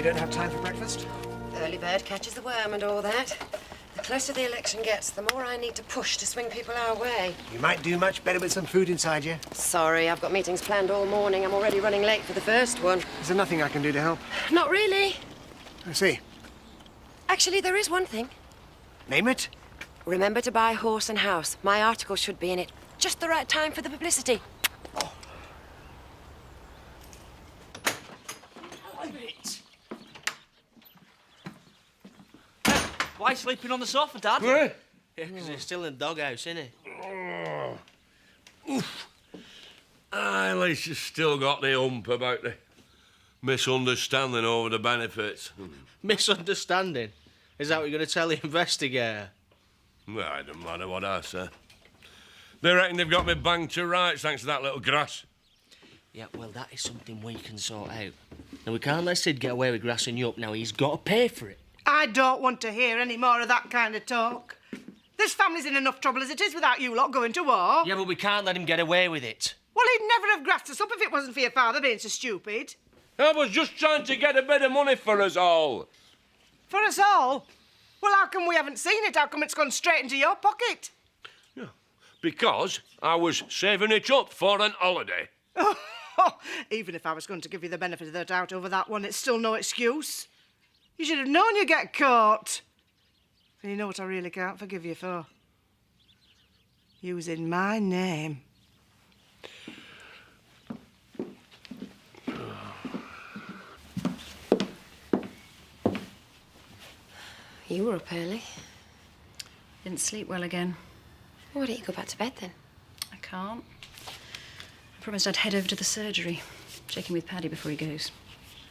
don't have time for breakfast? Early bird catches the worm and all that. The closer the election gets, the more I need to push to swing people our way. You might do much better with some food inside you. Sorry, I've got meetings planned all morning. I'm already running late for the first one. Is there nothing I can do to help? Not really. I see. Actually, there is one thing. Name it? Remember to buy Horse and House. My article should be in it. Just the right time for the publicity. Oh. Why sleeping on the sofa, Dad? What? Yeah, because it's still in the doghouse, isn't it? Oof. At least you've still got the hump about the misunderstanding over the benefits. Misunderstanding? Is that what you're going to tell the investigator? Well, it doesn't matter what I say. They reckon they've got me banged to rights thanks to that little grass. Yeah, well, that is something we can sort out. Now, we can't let Sid get away with grassing you up now. He's got to pay for it. I don't want to hear any more of that kind of talk. This family's in enough trouble as it is without you lot going to war. Yeah, but we can't let him get away with it. Well, he'd never have grassed us up if it wasn't for your father being so stupid. I was just trying to get a bit of money for us all. For us all? Well, how come we haven't seen it? How come it's gone straight into your pocket? Yeah, because I was saving it up for an holiday. Even if I was going to give you the benefit of the doubt over that one, it's still no excuse. You should have known you'd get caught. And you know what I really can't forgive you for? Using my name. You were up early. Didn't sleep well again. Well, why don't you go back to bed then? I can't. I promised I'd head over to the surgery. Check in with Paddy before he goes.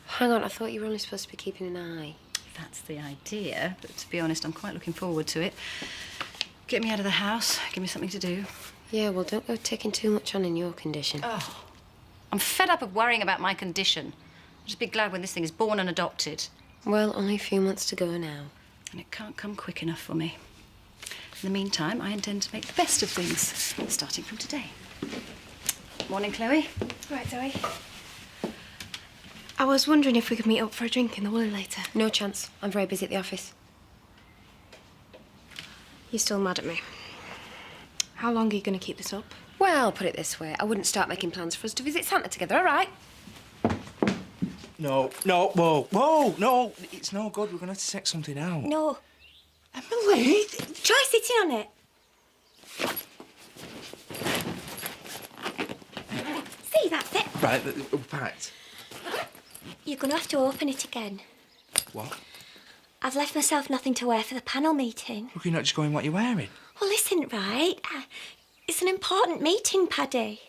Hang on, I thought you were only supposed to be keeping an eye. That's the idea, but to be honest, I'm quite looking forward to it. Get me out of the house, give me something to do. Yeah, well, don't go taking too much on in your condition. Oh, I'm fed up of worrying about my condition. I'll just be glad when this thing is born and adopted. Well, only a few months to go now. And it can't come quick enough for me. In the meantime, I intend to make the best of things, starting from today. Morning, Chloe. Right, Zoe. I was wondering if we could meet up for a drink in the Woolly later. No chance. I'm very busy at the office. You're still mad at me. How long are you going to keep this up? Well, put it this way. I wouldn't start making plans for us to visit Santa together, all right? No, whoa, no. It's no good. We're going to have to check something out. No. Emily! Try sitting on it. See, that's it. Right, we're packed. You're going to have to open it again. What? I've left myself nothing to wear for the panel meeting. Look, you're not just going what you're wearing. Well, listen, right? It's an important meeting, Paddy.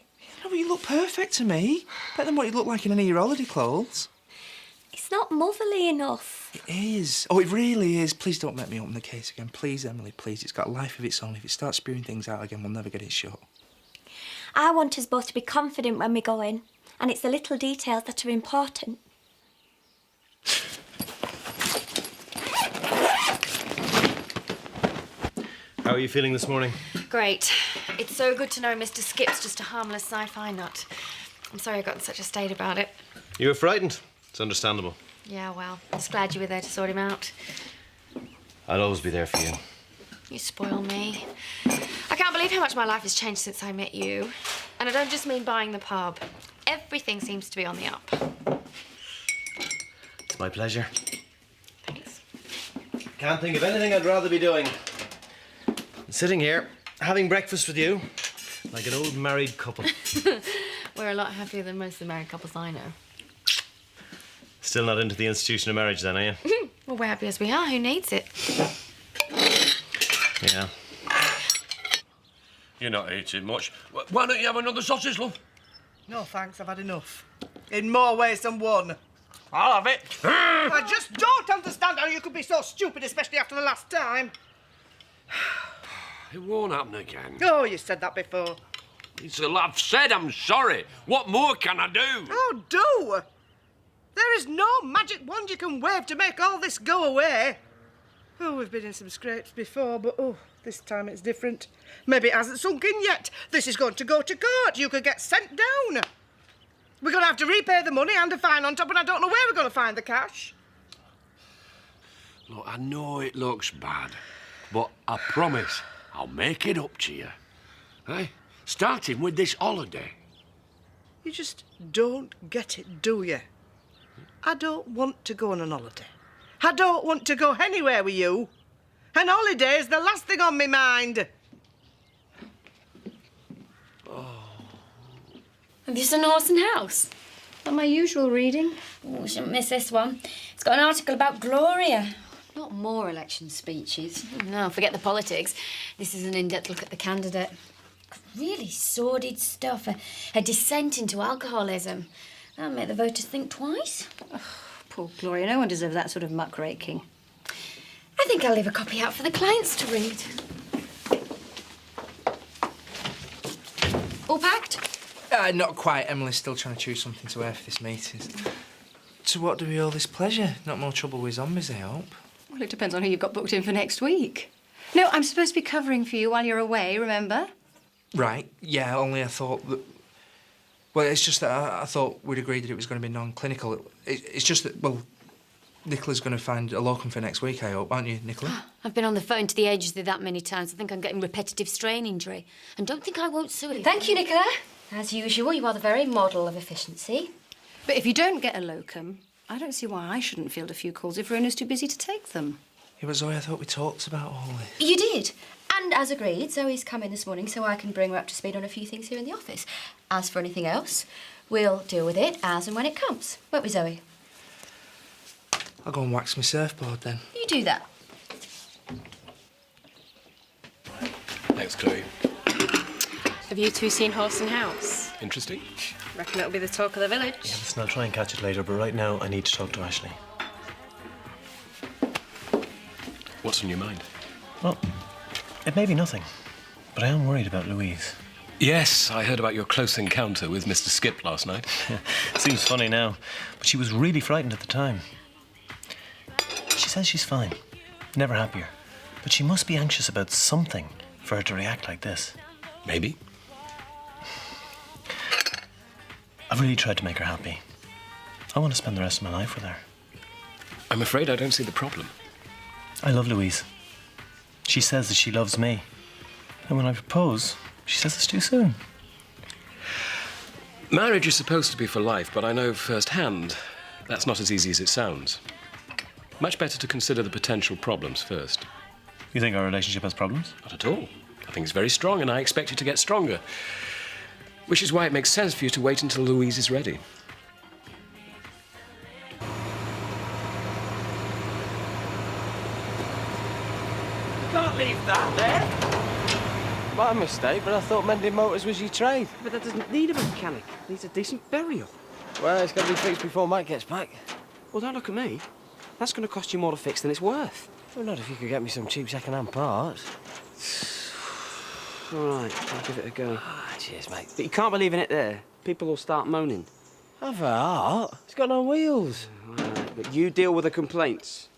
No, but you look perfect to me. Better than what you look like in any of your holiday clothes. It's not motherly enough. It is. Oh, it really is. Please don't let me open the case again. Please, Emily, please. It's got a life of its own. If it starts spewing things out again, we'll never get it shut. I want us both to be confident when we go in, and it's the little details that are important. How are you feeling this morning? Great. It's so good to know Mr. Skip's just a harmless sci-fi nut. I'm sorry I got in such a state about it. You were frightened. It's understandable. Yeah, well, just glad you were there to sort him out. I'll always be there for you. You spoil me. I can't believe how much my life has changed since I met you. And I don't just mean buying the pub. Everything seems to be on the up. It's my pleasure. Thanks. Can't think of anything I'd rather be doing. Sitting here, having breakfast with you, like an old married couple. We're a lot happier than most of the married couples I know. Still not into the institution of marriage then, are you? Well, we're happy as we are. Who needs it? Yeah. You're not eating much. Why don't you have another sausage, love? No, thanks. I've had enough. In more ways than one. I'll have it. I just don't understand how you could be so stupid, especially after the last time. It won't happen again. Oh, you said that before. I've said I'm sorry. What more can I do? Oh, do? There is no magic wand you can wave to make all this go away. Oh, we've been in some scrapes before, but this time it's different. Maybe it hasn't sunk in yet. This is going to go to court. You could get sent down. We're going to have to repay the money and a fine on top, and I don't know where we're going to find the cash. Look, I know it looks bad, but I promise I'll make it up to you. Hey, starting with this holiday. You just don't get it, do you? I don't want to go on an holiday. I don't want to go anywhere with you. An holiday is the last thing on my mind. Have you seen Horse and House? Not my usual reading. Oh, shouldn't miss this one. It's got an article about Gloria. Not more election speeches. No, forget the politics. This is an in-depth look at the candidate. Really sordid stuff. A descent into alcoholism. That'll make the voters think twice. Oh, poor Gloria. No one deserves that sort of muckraking. I think I'll leave a copy out for the clients to read. All packed? Not quite. Emily's still trying to choose something to wear for this meeting. To what do we owe this pleasure? Not more trouble with zombies, I hope. Well, it depends on who you've got booked in for next week. No, I'm supposed to be covering for you while you're away, remember? Right, yeah, only I thought that... Well, it's just that I thought we'd agreed that it was going to be non-clinical. It's just that, well, Nicola's going to find a locum for next week, I hope, aren't you, Nicola? I've been on the phone to the agency that many times. I think I'm getting repetitive strain injury. And don't think I won't sue it. Thank you, Nicola. As usual, you are the very model of efficiency. But if you don't get a locum, I don't see why I shouldn't field a few calls if Rona's too busy to take them. Yeah, but Zoe, I thought we talked about all this. You did. And as agreed, Zoe's come in this morning so I can bring her up to speed on a few things here in the office. As for anything else, we'll deal with it as and when it comes. Won't we, Zoe? I'll go and wax my surfboard then. You do that. Thanks, Chloe. Have you two seen Horse and House? Interesting. Reckon it'll be the talk of the village. Yeah, listen, I'll try and catch it later, but right now I need to talk to Ashley. What's on your mind? Well, it may be nothing, but I am worried about Louise. Yes, I heard about your close encounter with Mr. Skip last night. Seems funny now, but she was really frightened at the time. She says she's fine, never happier, but she must be anxious about something for her to react like this. Maybe. I've really tried to make her happy. I want to spend the rest of my life with her. I'm afraid I don't see the problem. I love Louise. She says that she loves me. And when I propose, she says it's too soon. Marriage is supposed to be for life, but I know firsthand that's not as easy as it sounds. Much better to consider the potential problems first. You think our relationship has problems? Not at all. I think it's very strong, and I expect it to get stronger. Which is why it makes sense for you to wait until Louise is ready. Can't leave that there. My mistake, but I thought mending motors was your trade. But that doesn't need a mechanic. It needs a decent burial. Well, it's got to be fixed before Mike gets back. Well, don't look at me. That's going to cost you more to fix than it's worth. Well, not if you could get me some cheap second-hand parts. All right, I'll give it a go. Ah, cheers, mate. But you can't be leaving it there. People will start moaning. Have a heart. It's got no wheels. All right, but you deal with the complaints.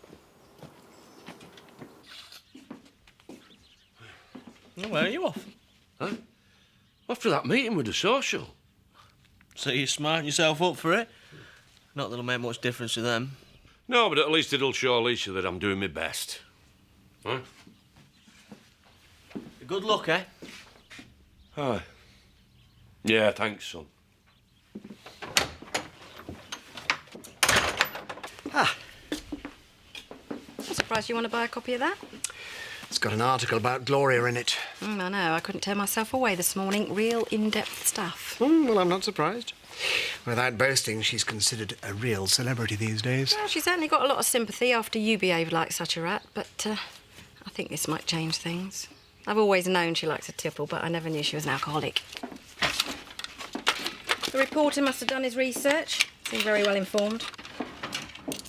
Where are you off? Huh? After that meeting with the social. So you're smarting yourself up for it? Not that it'll make much difference to them. No, but at least it'll show Alicia that I'm doing my best. Huh? Good luck, eh? Aye. Yeah, thanks, son. Ah. I'm surprised you want to buy a copy of that. It's got an article about Gloria in it. I know. I couldn't tear myself away this morning. Real in-depth stuff. Well, I'm not surprised. Without boasting, she's considered a real celebrity these days. Well, she's certainly got a lot of sympathy after you behaved like such a rat, but I think this might change things. I've always known she likes a tipple, but I never knew she was an alcoholic. The reporter must have done his research. Seemed very well informed.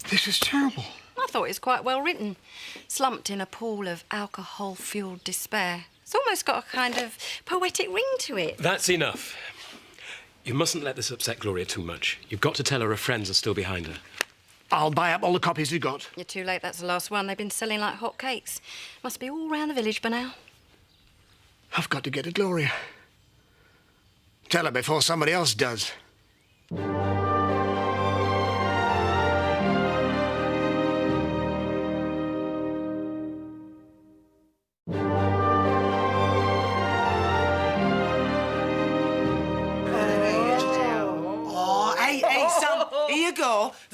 This is terrible. I thought it was quite well written. Slumped in a pool of alcohol-fueled despair. It's almost got a kind of poetic ring to it. That's enough. You mustn't let this upset Gloria too much. You've got to tell her friends are still behind her. I'll buy up all the copies you got. You're too late. That's the last one. They've been selling like hot cakes. Must be all round the village by now. I've got to get to Gloria. Tell her before somebody else does.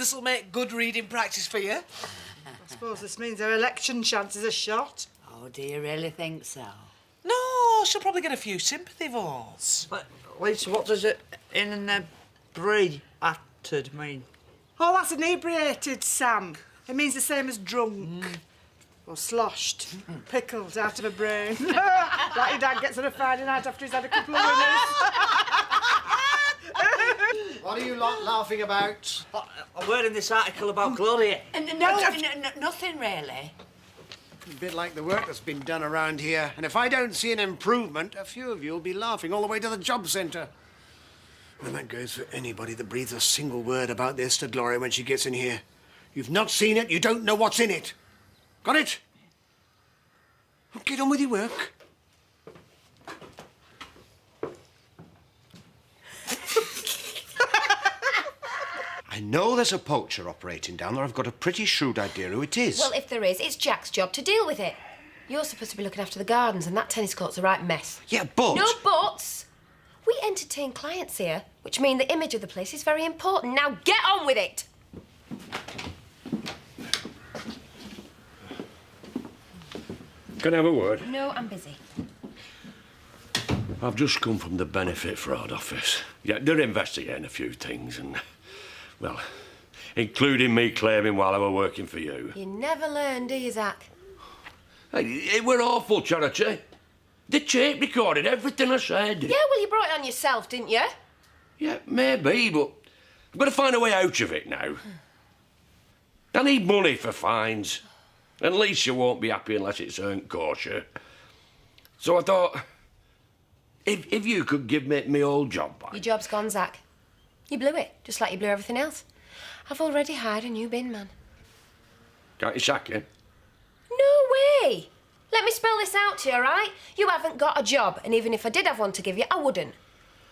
This'll make good reading practice for you. I suppose this means her election chances are shot. Oh, do you really think so? No, she'll probably get a few sympathy votes. Lisa, what does it inebriated mean? Oh, that's inebriated, Sam. It means the same as drunk. Or sloshed. Pickled out of a brain. Like your dad gets on a Friday night after he's had a couple of winners. What are you lot laughing about? I'm reading this article about Gloria. No, nothing really. A bit like the work that's been done around here. And if I don't see an improvement, a few of you will be laughing all the way to the job centre. And that goes for anybody that breathes a single word about this to Gloria when she gets in here. You've not seen it, you don't know what's in it. Got it? Well, get on with your work. I know there's a poacher operating down there. I've got a pretty shrewd idea who it is. Well, if there is, it's Jack's job to deal with it. You're supposed to be looking after the gardens, and that tennis court's a right mess. Yeah, but... No buts! We entertain clients here, which means the image of the place is very important. Now get on with it! Can I have a word? No, I'm busy. I've just come from the Benefit Fraud Office. Yeah, they're investigating a few things and, well, including me claiming while I were working for you. You never learn, do you, Zach? Hey, it were awful, Charity. The tape recorded everything I said. Yeah, well, you brought it on yourself, didn't you? Yeah, maybe, but I've got to find a way out of it now. I need money for fines. And Lisa won't be happy unless it's earned kosher. So I thought, if you could give me my old job back. Your job's gone, Zach. You blew it, just like you blew everything else. I've already hired a new bin man. Can't you sack him? No way! Let me spell this out to you, all right? You haven't got a job, and even if I did have one to give you, I wouldn't.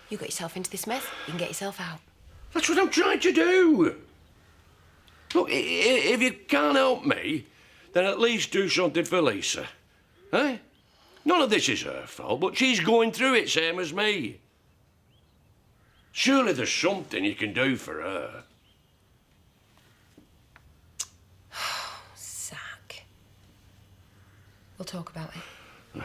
You got yourself into this mess, you can get yourself out. That's what I'm trying to do. Look, if you can't help me, then at least do something for Lisa. Eh? None of this is her fault, but she's going through it same as me. Surely there's something you can do for her. Zach. We'll talk about it.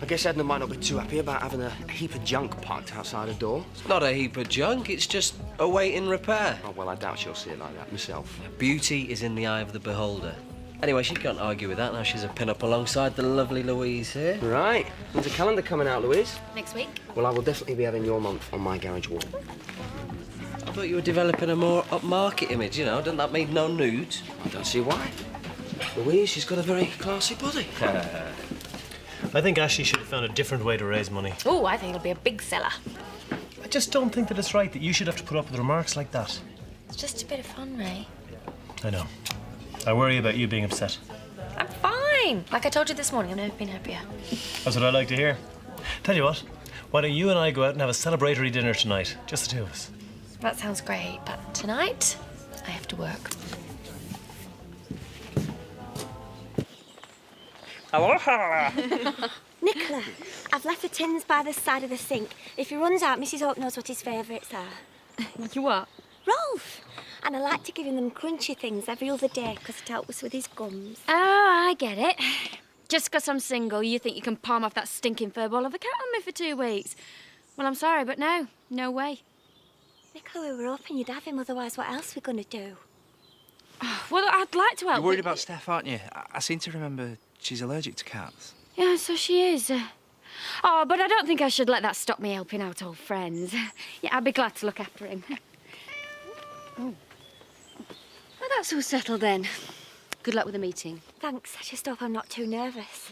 I guess Edna might not be too happy about having a heap of junk parked outside her door. It's not a heap of junk, it's just awaiting repair. Oh, well, I doubt she'll see it like that myself. Beauty is in the eye of the beholder. Anyway, she can't argue with that now she's a pin-up alongside the lovely Louise here. Right. There's a calendar coming out, Louise. Next week? Well, I will definitely be having your month on my garage wall. I thought you were developing a more upmarket image, you know. Doesn't that mean no nudes? I don't see why. Louise, she's got a very classy body. I think Ashley should have found a different way to raise money. Oh, I think it'll be a big seller. I just don't think that it's right that you should have to put up with remarks like that. It's just a bit of fun, Ray. I know. I worry about you being upset. I'm fine. Like I told you this morning, I've never been happier. That's what I like to hear. Tell you what, why don't you and I go out and have a celebratory dinner tonight? Just the two of us. That sounds great, but tonight, I have to work. Nicola, I've left the tins by the side of the sink. If he runs out, Mrs. Hope knows what his favourites are. You what? Rolf. And I like to give him them crunchy things every other day because it helps with his gums. Oh, I get it. Just 'cause I'm single, you think you can palm off that stinking furball of a cat on me for 2 weeks. Well, I'm sorry, but no. No way. Nicola, we were hoping you'd have him, otherwise what else are we going to do? Well, I'd like to help. You're worried about Steph, aren't you? I seem to remember she's allergic to cats. Yeah, so she is. Oh, but I don't think I should let that stop me helping out old friends. Yeah, I'd be glad to look after him. Oh. Well, that's all settled then. Good luck with the meeting. Thanks. I just hope I'm not too nervous.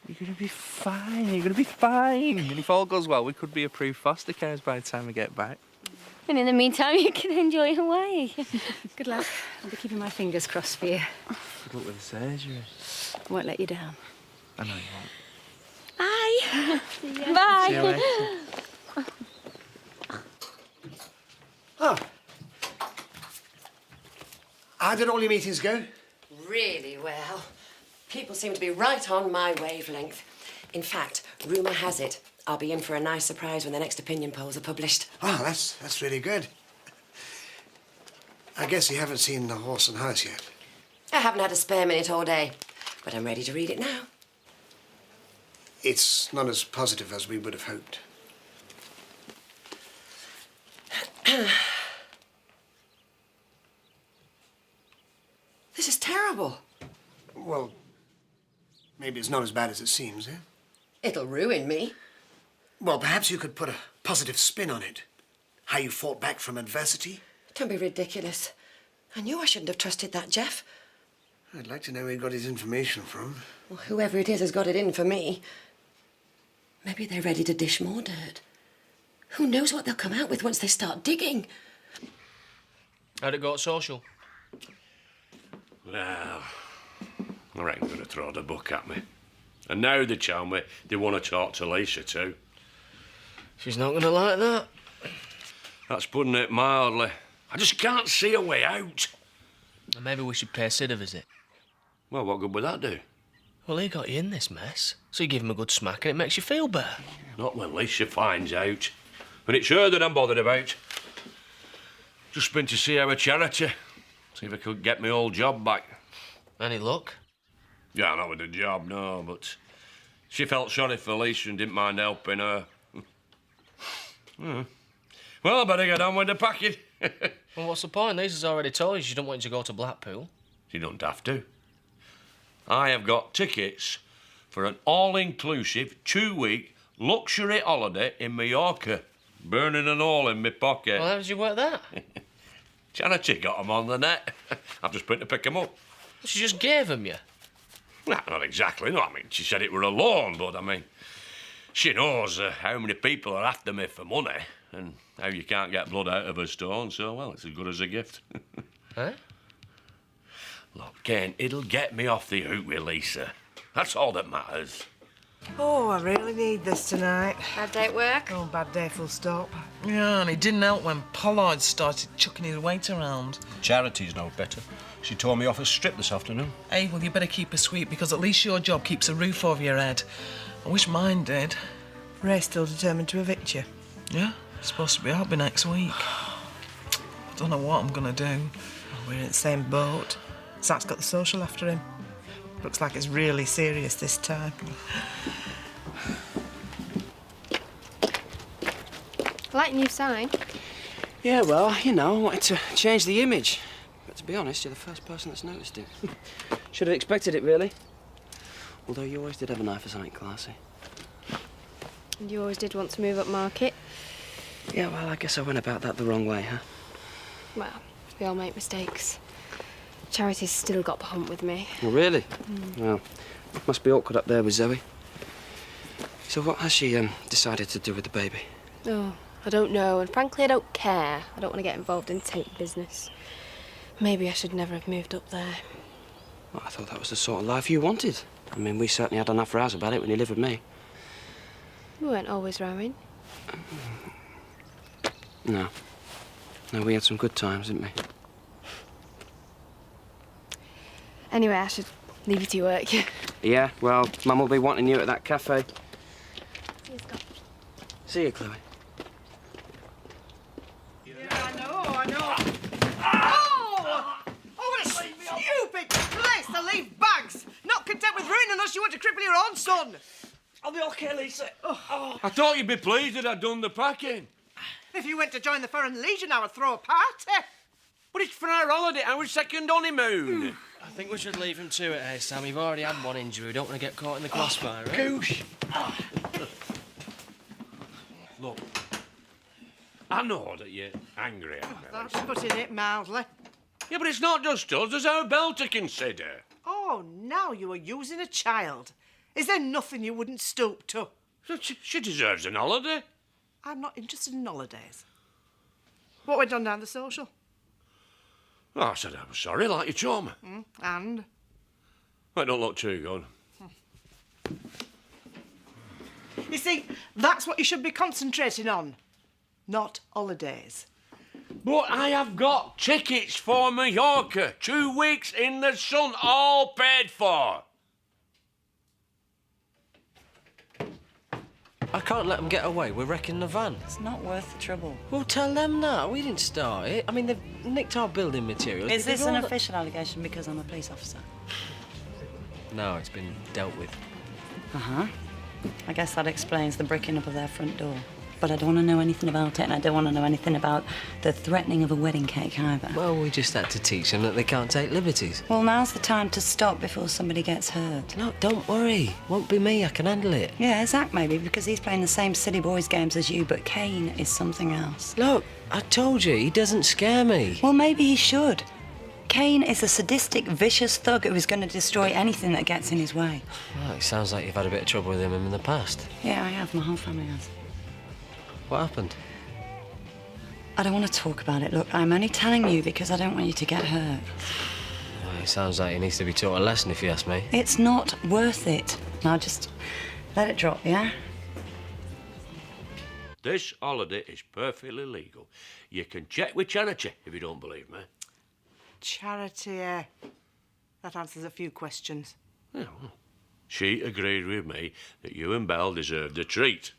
You're going to be fine. You're going to be fine. And if all goes well, we could be approved foster carers by the time we get back. And in the meantime, you can enjoy Hawaii. Good luck. I'll be keeping my fingers crossed for you. Good luck with the surgery. I won't let you down. I know you won't. Bye. See ya. Bye. See you later. Oh. How did all your meetings go? Really well. People seem to be right on my wavelength. In fact, rumour has it I'll be in for a nice surprise when the next opinion polls are published. Oh, that's really good. I guess you haven't seen the Horse and House yet. I haven't had a spare minute all day, but I'm ready to read it now. It's not as positive as we would have hoped. This is terrible. Well, maybe it's not as bad as it seems, eh? It'll ruin me. Well, perhaps you could put a positive spin on it. How you fought back from adversity. Don't be ridiculous. I knew I shouldn't have trusted that Jeff. I'd like to know where he got his information from. Well, whoever it is has got it in for me. Maybe they're ready to dish more dirt. Who knows what they'll come out with once they start digging? How'd it go at social? Well, I reckon they're going to throw the book at me. And now they tell me they want to talk to Lisa too. She's not going to like that. That's putting it mildly. I just can't see a way out. And maybe we should pay Sid a visit. Well, what good would that do? Well, he got you in this mess, so you give him a good smack and it makes you feel better. Not when Lisa finds out. And it's her that I'm bothered about. Just been to see our charity. See if I could get my old job back. Any luck? Yeah, not with the job, no, but she felt sorry for Lisa and didn't mind helping her. Well, I better get on with the packing. Well, what's the point? Lisa's already told you she don't want you to go to Blackpool. She don't have to. I have got tickets for an all-inclusive 2-week luxury holiday in Mallorca. Burning an hole in my pocket. Well, how did you work that? Charity got 'em on the net. I've just been to pick 'em up. She just gave them you? Well, not exactly, no. I mean, she said it were a loan, but, I mean, she knows how many people are after me for money and how you can't get blood out of a stone, so, well, it's as good as a gift. Huh? Look, Ken, it'll get me off the hook with Lisa. That's all that matters. Oh, I really need this tonight. Bad day at work? Oh, bad day, full stop. Yeah, and it didn't help when Pollard started chucking his weight around. Charity's no better. She tore me off a strip this afternoon. Hey, well, you better keep her sweet, because at least your job keeps a roof over your head. I wish mine did. Ray's still determined to evict you. Yeah, it's supposed to be out by next week. I don't know what I'm gonna do. We're in the same boat. Zach's got the social after him. Looks like it's really serious this time. I like your new sign. Yeah, well, you know, I wanted to change the image. But to be honest, you're the first person that's noticed it. Should have expected it, really. Although you always did have an eye for something classy. And you always did want to move up market. Yeah, well, I guess I went about that the wrong way, huh? Well, we all make mistakes. Charity's still got the hump with me. Well, really? Well, must be awkward up there with Zoe. So what has she decided to do with the baby? Oh, I don't know, and frankly, I don't care. I don't want to get involved in taint business. Maybe I should never have moved up there. Well, I thought that was the sort of life you wanted. I mean, we certainly had enough rows about it when you lived with me. We weren't always rowing. No. No, we had some good times, didn't we? Anyway, I should leave you to work. Yeah, well, Mum will be wanting you at that cafe. See you, Chloe. I know. Oh! Oh, what a stupid place to leave bags! Not content with ruining us, you want to cripple your own son! I'll be okay, Lisa. Oh. I thought you'd be pleased that I'd done the packing. If you went to join the Foreign Legion, I would throw a party. But it's for our holiday, our second honeymoon. I think we should leave him to it, hey, Sam. You've already had one injury. We don't want to get caught in the crossfire, right? Goosh. Look, I know that you're angry at me. That's putting it mildly. Yeah, but it's not just us. There's our Belle to consider. Oh, now you are using a child. Is there nothing you wouldn't stoop to? She deserves an holiday. I'm not interested in holidays. What went on down the social? Oh, I said I was sorry, like your chum. And? I don't look too good. You see, that's what you should be concentrating on, not holidays. But I have got tickets for Mallorca. 2 weeks in the sun, all paid for. I can't let them get away. We're wrecking the van. It's not worth the trouble. Well, tell them that. We didn't start it. I mean, they've nicked our building materials. Is They this did an all official allegation because I'm a police officer? No, it's been dealt with. Uh-huh. I guess that explains the bricking up of their front door. But I don't want to know anything about it, and I don't want to know anything about the threatening of a wedding cake either. Well, we just had to teach them that they can't take liberties. Well, now's the time to stop before somebody gets hurt. Look, don't worry. Won't be me. I can handle it. Yeah, Zach maybe, because he's playing the same silly boys games as you, but Kane is something else. Look, I told you, he doesn't scare me. Well, maybe he should. Kane is a sadistic, vicious thug who is going to destroy anything that gets in his way. Well, it sounds like you've had a bit of trouble with him in the past. Yeah, I have. My whole family has. What happened? I don't want to talk about it. Look, I'm only telling you because I don't want you to get hurt. Well, it sounds like he needs to be taught a lesson, if you ask me. It's not worth it. Now, just let it drop, yeah? This holiday is perfectly legal. You can check with Charity if you don't believe me. Charity, eh? That answers a few questions. Yeah, well, she agreed with me that you and Belle deserved a treat.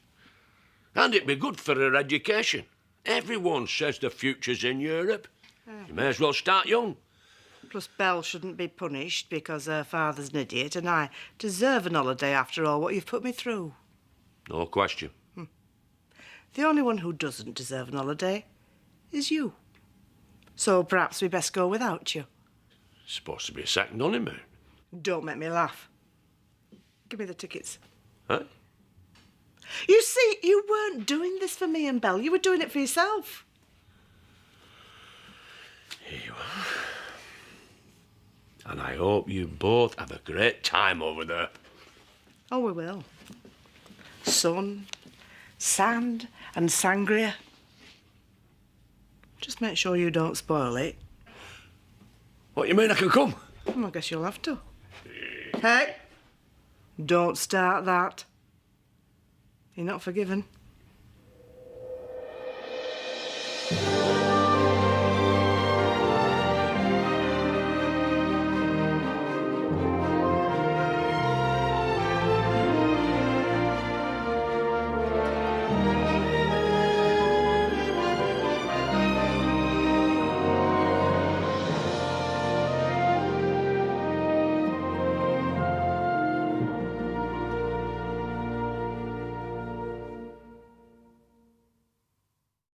And it'd be good for her education. Everyone says the future's in Europe. You may as well start young. Plus, Belle shouldn't be punished because her father's an idiot, and I deserve an holiday after all what you've put me through. No question. The only one who doesn't deserve an holiday is you. So perhaps we best go without you. It's supposed to be a second honeymoon. Don't make me laugh. Give me the tickets. Huh? You see, you weren't doing this for me and Belle. You were doing it for yourself. Here you are. And I hope you both have a great time over there. Oh, we will. Sun, sand and sangria. Just make sure you don't spoil it. What, you mean I can come? Well, I guess you'll have to. Hey, don't start that. You're not forgiven.